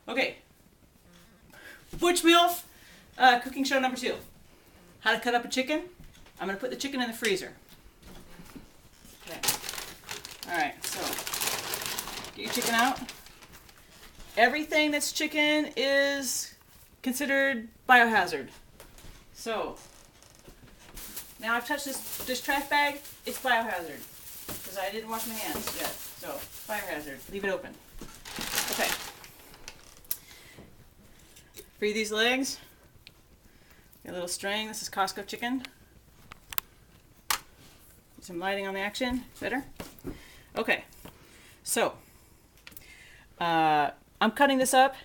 Okay. Butch Wilf, cooking show number 2. How to cut up a chicken. I'm going to put the chicken in the freezer. Okay. Alright, so get your chicken out. Everything that's chicken is considered biohazard. So, now I've touched this trash bag, it's biohazard. Because I didn't wash my hands yet. So, biohazard. Leave it open. Okay. Free these legs. Get a little string. This is Costco chicken. Some lighting on the action. Better? Okay. So, I'm cutting this up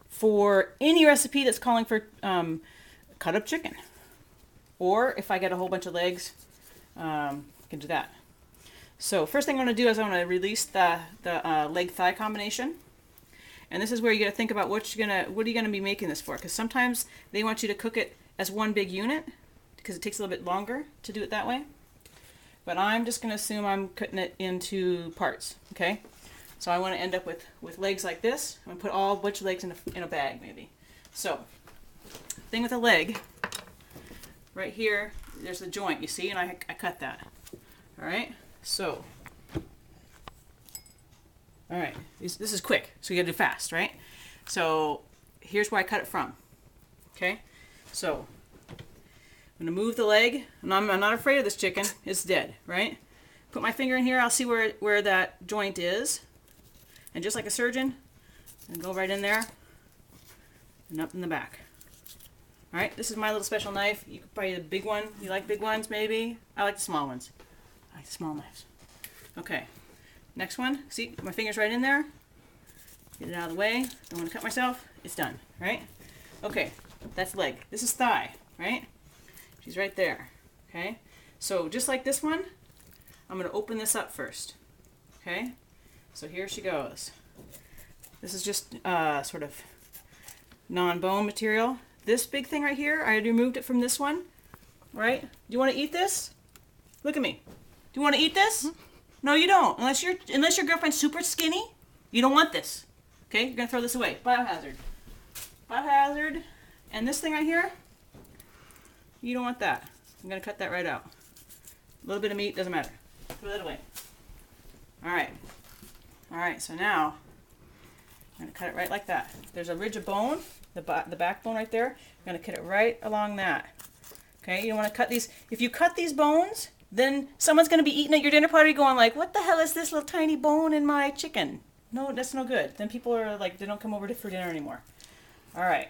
for any recipe that's calling for cut up chicken. Or if I get a whole bunch of legs, I can do that. So first thing I'm going to do is I'm going to release the leg-thigh combination. And this is where you got to think about what are you gonna be making this for? Because sometimes they want you to cook it as one big unit because it takes a little bit longer to do it that way. But I'm just going to assume I'm cutting it into parts. Okay, so I want to end up with legs like this. I'm going to put all butch legs in a bag maybe. So thing with the leg, right here, there's the joint. You see, and I cut that. All right, so. All right, this is quick, so you gotta do fast, right? So here's where I cut it from. Okay, so I'm gonna move the leg, and I'm not afraid of this chicken. It's dead, right? Put my finger in here. I'll see where that joint is, and just like a surgeon, and go right in there and up in the back. All right, this is my little special knife. You could buy the big one. You like big ones, maybe? I like the small ones. I like the small knives. Okay. Next one, see, my finger's right in there. Get it out of the way. Don't want to cut myself. It's done, right? Okay, that's leg. This is thigh, right? She's right there, okay? So just like this one, I'm going to open this up first, okay? So here she goes. This is just sort of non-bone material. This big thing right here, I removed it from this one, right? Do you want to eat this? Look at me. Do you want to eat this? No, you don't. Unless your girlfriend's super skinny, you don't want this. Okay, you're gonna throw this away. Biohazard. Biohazard. And this thing right here, you don't want that. I'm gonna cut that right out. A little bit of meat, doesn't matter. Throw that away. Alright. Alright, so now I'm gonna cut it right like that. There's a ridge of bone, the backbone right there. I'm gonna cut it right along that. Okay, you don't want to cut these. If you cut these bones, then someone's going to be eating at your dinner party going like, what the hell is this little tiny bone in my chicken? No, that's no good. Then people are like, they don't come over for dinner anymore. All right.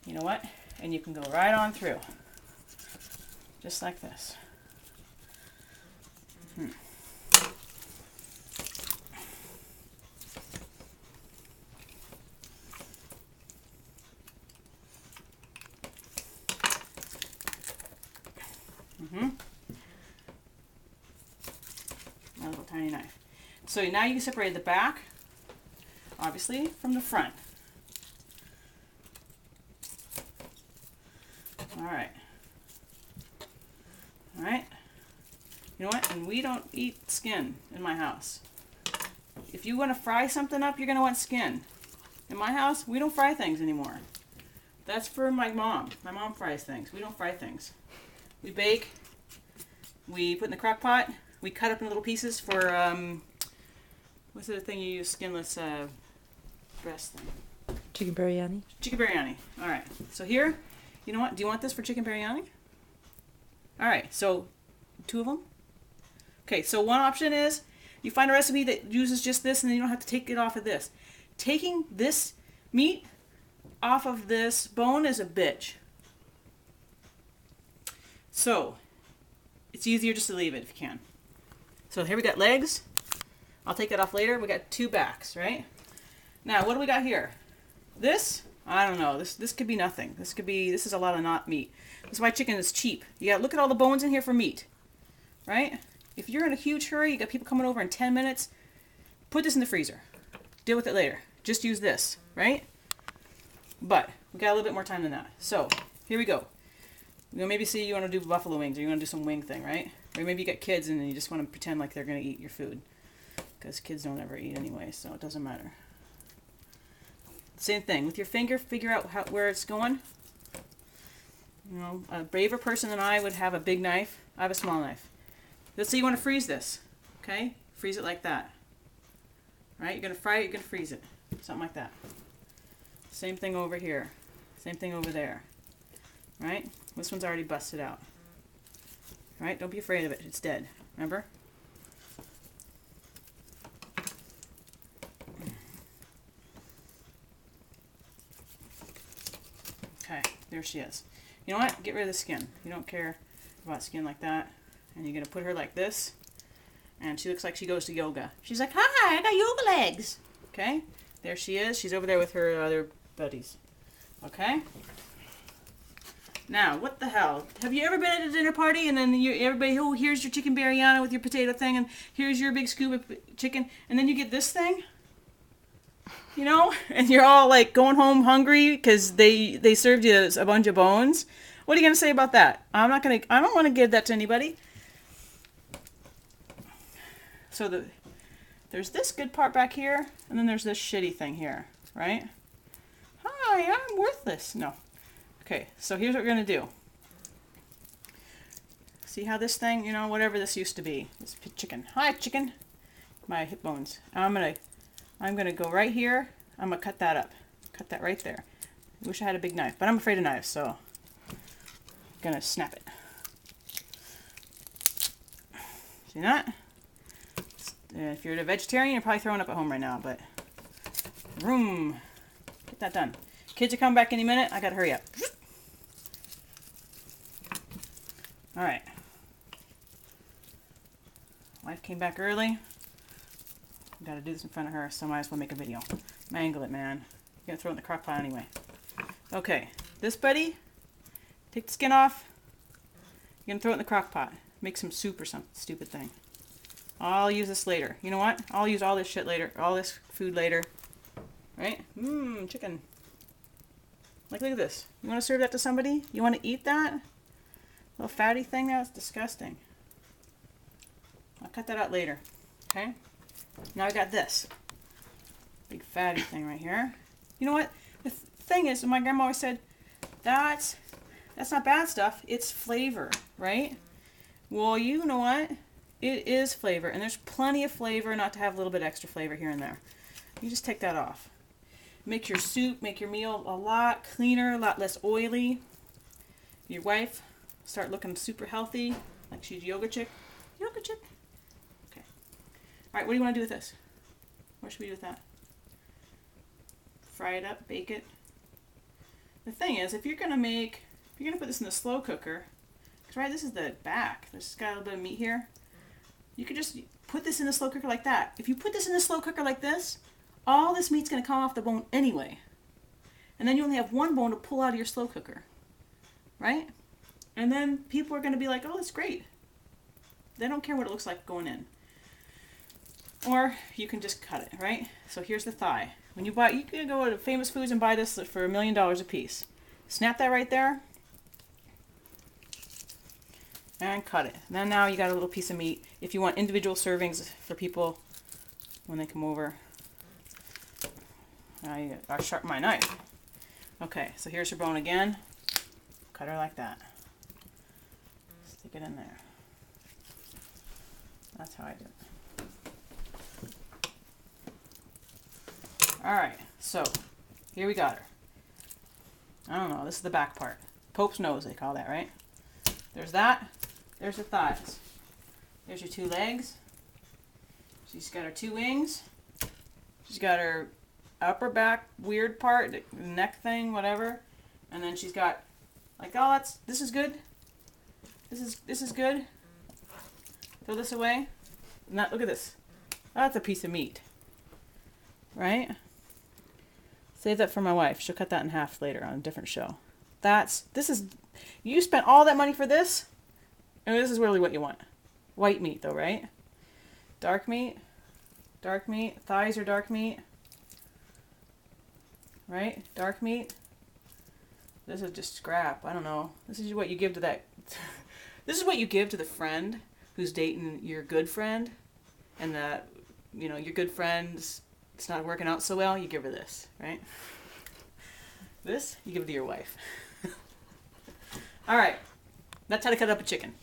You know what? And you can go right on through. Just like this. My little tiny knife. So now you can separate the back, obviously, from the front. Alright. Alright. You know what? And we don't eat skin in my house. If you want to fry something up, you're going to want skin. In my house, we don't fry things anymore. That's for my mom. My mom fries things. We don't fry things. We bake. We put in the crock pot. We cut up in little pieces for, what's the thing you use, skinless breast thing? Chicken biryani. Chicken biryani. All right. So here, you know what? Do you want this for chicken biryani? All right. So 2 of them. Okay. So one option is you find a recipe that uses just this and then you don't have to take it off of this. Taking this meat off of this bone is a bitch. So it's easier just to leave it if you can. So here we got legs. I'll take that off later. We got 2 backs, right? Now, what do we got here? This, I don't know. This could be nothing. This is a lot of not meat. This is why chicken is cheap. You got to look at all the bones in here for meat, right? If you're in a huge hurry, you got people coming over in 10 minutes, put this in the freezer. Deal with it later. Just use this, right? But we got a little bit more time than that. So here we go. Maybe see you want to do buffalo wings or you want to do some wing thing, right? Or maybe you got kids and you just want to pretend like they're going to eat your food. Because kids don't ever eat anyway, so it doesn't matter. Same thing. With your finger, figure out where it's going. You know, a braver person than I would have a big knife. I have a small knife. Let's say you want to freeze this. Okay? Freeze it like that. Right? You're going to fry it, you're going to freeze it. Something like that. Same thing over here. Same thing over there. Right? This one's already busted out. Right? Don't be afraid of it. It's dead. Remember? Okay, there she is. You know what? Get rid of the skin. You don't care about skin like that. And you're going to put her like this. And she looks like she goes to yoga. She's like, hi, I got yoga legs. Okay? There she is. She's over there with her other buddies. Okay? Now, what the hell? Have you ever been at a dinner party and then everybody, oh, here's your chicken biryani with your potato thing, and here's your big scoop of chicken, and then you get this thing? You know? And you're all like going home hungry because they served you a bunch of bones. What are you going to say about that? I don't want to give that to anybody. So there's this good part back here, and then there's this shitty thing here, right? Hi, I'm worthless. No. Okay, so here's what we're going to do. See how this thing, you know, whatever this used to be. This chicken. Hi, chicken. My hip bones. I'm gonna go right here. I'm going to cut that up. Cut that right there. I wish I had a big knife, but I'm afraid of knives, so I'm going to snap it. See that? If you're a vegetarian, you're probably throwing up at home right now, but get that done. Kids are coming back any minute. I gotta hurry up. All right. Wife came back early. Gotta do this in front of her, so I might as well make a video. Mangle it, man. You're gonna throw it in the crock pot anyway. Okay, this buddy, take the skin off. You're gonna throw it in the crock pot. Make some soup or some stupid thing. I'll use this later. You know what? I'll use all this shit later. All this food later. Right? Chicken. Like, look at this. You want to serve that to somebody? You want to eat that? Little fatty thing? That's disgusting. I'll cut that out later. Okay? Now I got this. Big fatty thing right here. You know what? The thing is, my grandma always said, that's not bad stuff. It's flavor, right? Well, you know what? It is flavor, and there's plenty of flavor not to have a little bit extra flavor here and there. You just take that off. Make your soup, make your meal a lot cleaner, a lot less oily. Your wife start looking super healthy, like she's yoga chick. Yoga chick. Okay. All right, what do you want to do with this? What should we do with that? Fry it up, bake it. The thing is, if you're gonna put this in the slow cooker, because right, this is the back. This has got a little bit of meat here. You could just put this in the slow cooker like that. If you put this in the slow cooker like this, all this meat's going to come off the bone anyway. And then you only have one bone to pull out of your slow cooker. Right? And then people are going to be like, oh, that's great. They don't care what it looks like going in. Or you can just cut it, right? So here's the thigh. When you can go to Famous Foods and buy this for $1 million a piece. Snap that right there. And cut it. Then now you got a little piece of meat. If you want individual servings for people when they come over. I sharpen my knife. Okay, so here's your bone again. Cut her like that. Stick it in there. That's how I do it. Alright, so here we got her. I don't know, this is the back part. Pope's nose, they call that, right? There's that. There's the thighs. There's your 2 legs. She's got her 2 wings. She's got her upper back weird part, the neck thing, whatever. And then she's got like, oh, this is good. This is good. Throw this away. Now look at this. That's a piece of meat. Right? Save that for my wife. She'll cut that in half later on a different show. You spent all that money for this? And this is really what you want. White meat though, right? Dark meat. Dark meat. Thighs are dark meat. Right? Dark meat. This is just scrap. I don't know. This is what you give to that. This is what you give to the friend who's dating your good friend. And that, your good friend's, it's not working out so well. You give her this, right? This, you give to your wife. All right, that's how to cut up a chicken.